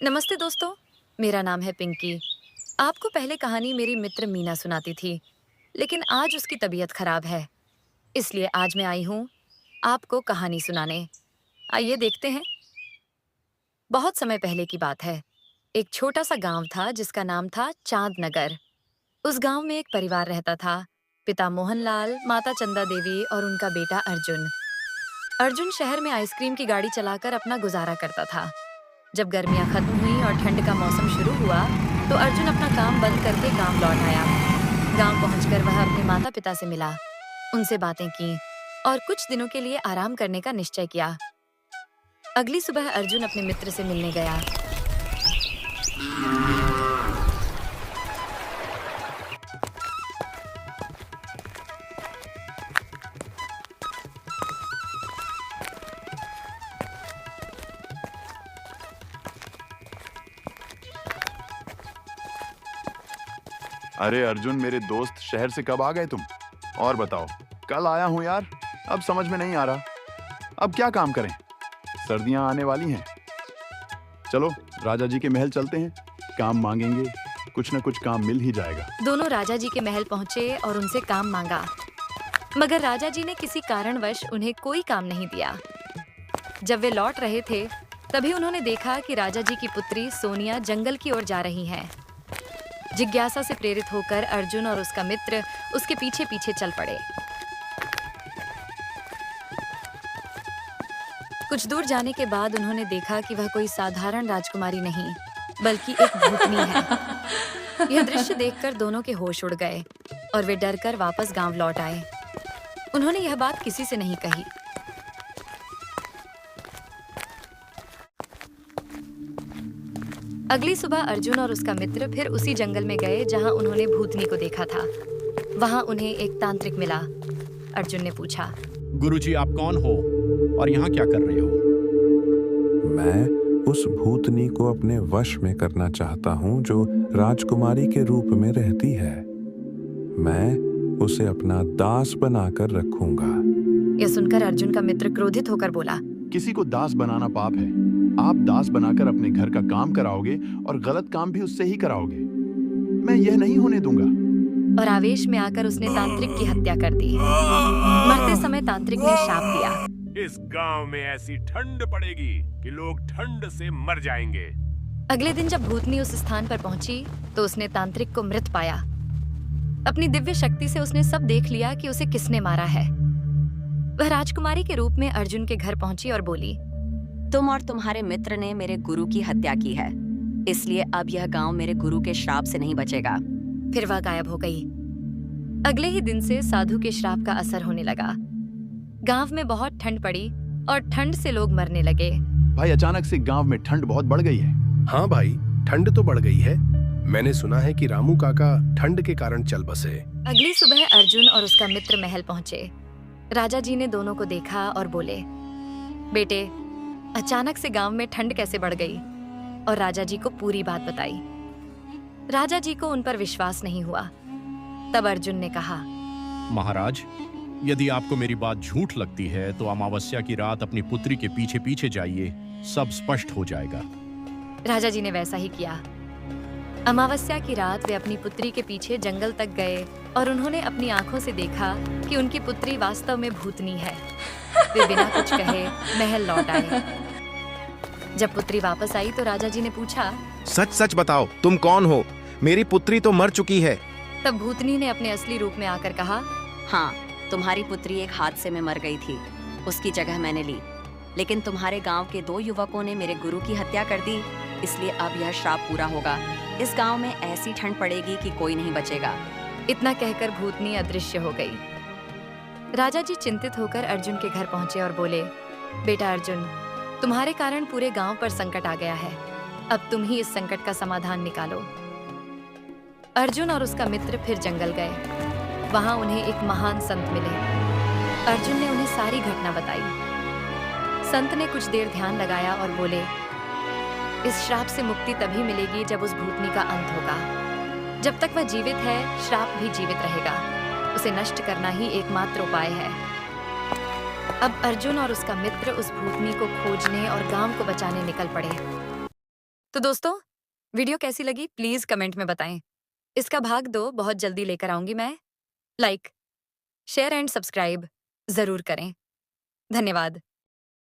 नमस्ते दोस्तों। मेरा नाम है पिंकी। आपको पहले कहानी मेरी मित्र मीना सुनाती थी, लेकिन आज उसकी तबीयत खराब है। इसलिए आज मैं आई हूँ आपको कहानी सुनाने। आइए देखते हैं। बहुत समय पहले की बात है। एक छोटा सा गांव था जिसका नाम था चांदनगर। उस गांव में एक परिवार रहता था। पिता मोहनलाल, माता चंदा देवी और उनका बेटा अर्जुन। अर्जुन शहर में आइसक्रीम की गाड़ी चलाकर अपना गुजारा करता था। जब गर्मियां खत्म हुई और ठंड का मौसम शुरू हुआ, तो अर्जुन अपना काम बंद करके गांव लौट आया। गांव पहुंचकर वह अपने माता पिता से मिला, उनसे बातें की और कुछ दिनों के लिए आराम करने का निश्चय किया। अगली सुबह अर्जुन अपने मित्र से मिलने गया। अरे अर्जुन, मेरे दोस्त, शहर से कब आ गए तुम? और बताओ। कल आया हूँ यार, अब समझ में नहीं आ रहा। अब क्या काम करें? सर्दियां आने वाली हैं। चलो राजा जी के महल चलते हैं, काम मांगेंगे, कुछ न कुछ काम मिल ही जाएगा। दोनों राजा जी के महल पहुंचे और उनसे काम मांगा, मगर राजा जी ने किसी कारणवश उन्हें कोई काम नहीं दिया। जब वे लौट रहे थे, तभी उन्होंने देखा कि राजा जी की पुत्री सोनिया जंगल की ओर जा रही हैं। जिज्ञासा से प्रेरित होकर अर्जुन और उसका मित्र उसके पीछे पीछे चल पड़े। कुछ दूर जाने के बाद उन्होंने देखा कि वह कोई साधारण राजकुमारी नहीं, बल्कि एक भूतनी है। यह दृश्य देखकर दोनों के होश उड़ गए और वे डरकर वापस गांव लौट आए। उन्होंने यह बात किसी से नहीं कही। अगली सुबह अर्जुन और उसका मित्र फिर उसी जंगल में गए जहां उन्होंने भूतनी को देखा था। वहां उन्हें एक तांत्रिक मिला। अर्जुन ने पूछा, गुरुजी, आप कौन हो और यहाँ क्या कर रहे हो? मैं उस भूतनी को अपने वश में करना चाहता हूँ जो राजकुमारी के रूप में रहती है। मैं उसे अपना दास बनाकर रखूंगा। यह सुनकर अर्जुन का मित्र क्रोधित होकर बोला, किसी को दास बनाना पाप है। आप दास बनाकर अपने घर का काम कराओगे और गलत काम भी उससे ही कराओगे। मैं यह नहीं होने दूंगा। और आवेश में आकर उसने तांत्रिक की हत्या कर दी। मरते समय तांत्रिक ने शाप दिया, इस गांव में ऐसी ठंड पड़ेगी कि लोग ठंड से मर जाएंगे। अगले दिन जब भूतनी उस स्थान पर पहुंची, तो उसने तांत्रिक को मृत पाया। अपनी दिव्य शक्ति से उसने सब देख लिया कि उसे किसने मारा है। वह राजकुमारी के रूप में अर्जुन के घर पहुंची और बोली, तुम और तुम्हारे मित्र ने मेरे गुरु की हत्या की है, इसलिए अब यह गांव मेरे गुरु के श्राप से नहीं बचेगा। फिर वह गायब हो गई। अगले ही दिन से साधु के श्राप का असर होने लगा। गांव में बहुत ठंड पड़ी और ठंड से लोग मरने लगे। भाई, अचानक से गांव में ठंड बहुत बढ़ गई है। हाँ भाई, ठंड तो बढ़ गई है। मैंने सुना है कि रामू काका ठंड के कारण चल बसे। अगली सुबह अर्जुन और उसका मित्र महल पहुंचे। राजा जी ने दोनों को देखा और बोले, बेटे, अचानक से गांव में ठंड कैसे बढ़ गई? और राजा जी को पूरी बात बताई। राजा जी को उन पर विश्वास नहीं हुआ। तब अर्जुन ने कहा, महाराज, यदि आपको मेरी बात झूठ लगती है तो अमावस्या की रात अपनी पुत्री के पीछे पीछे जाइए, सब स्पष्ट हो जाएगा। राजा जी ने वैसा ही किया। अमावस्या की रात वे अपनी पुत्री के पीछे जंगल तक गए और उन्होंने अपनी आंखों से देखा कि उनकी पुत्री वास्तव में भूतनी है। वे बिना कुछ कहे महल लौट आए। जब पुत्री वापस आई तो राजा जी ने पूछा, सच सच बताओ, तुम कौन हो? मेरी पुत्री तो मर चुकी है। तब भूतनी ने अपने असली रूप में आकर कहा, हाँ, तुम्हारी पुत्री एक हादसे में मर गई थी, उसकी जगह मैंने ली। लेकिन तुम्हारे गांव के 2 युवकों ने मेरे गुरु की हत्या कर दी, इसलिए अब यह श्राप पूरा होगा। इस गांव में ऐसी ठंड पड़ेगी कि कोई नहीं बचेगा। इतना कहकर भूतनी अदृश्य हो गई। राजा जी चिंतित होकर अर्जुन के घर पहुंचे और बोले, बेटा अर्जुन, तुम्हारे कारण पूरे गांव पर संकट आ गया है। अब तुम ही इस संकट का समाधान निकालो। अर्जुन और उसका मित्र फिर जंगल गए। वहां उन्हें एक महान संत मिले। अर्जुन ने उन्हें सारी घटना बताई। संत ने कुछ देर ध्यान लगाया और बोले, इस श्राप से मुक्ति तभी मिलेगी जब उस भूतनी का अंत होगा। जब तक वह जीवित है, श्राप भी जीवित रहेगा। उसे नष्ट करना ही एकमात्र उपाय है। अब अर्जुन और उसका मित्र उस भूतनी को खोजने और गांव को बचाने निकल पड़े। तो दोस्तों, वीडियो कैसी लगी प्लीज कमेंट में बताएं। इसका भाग 2 बहुत जल्दी लेकर आऊंगी मैं। लाइक, शेयर एंड सब्सक्राइब जरूर करें। धन्यवाद।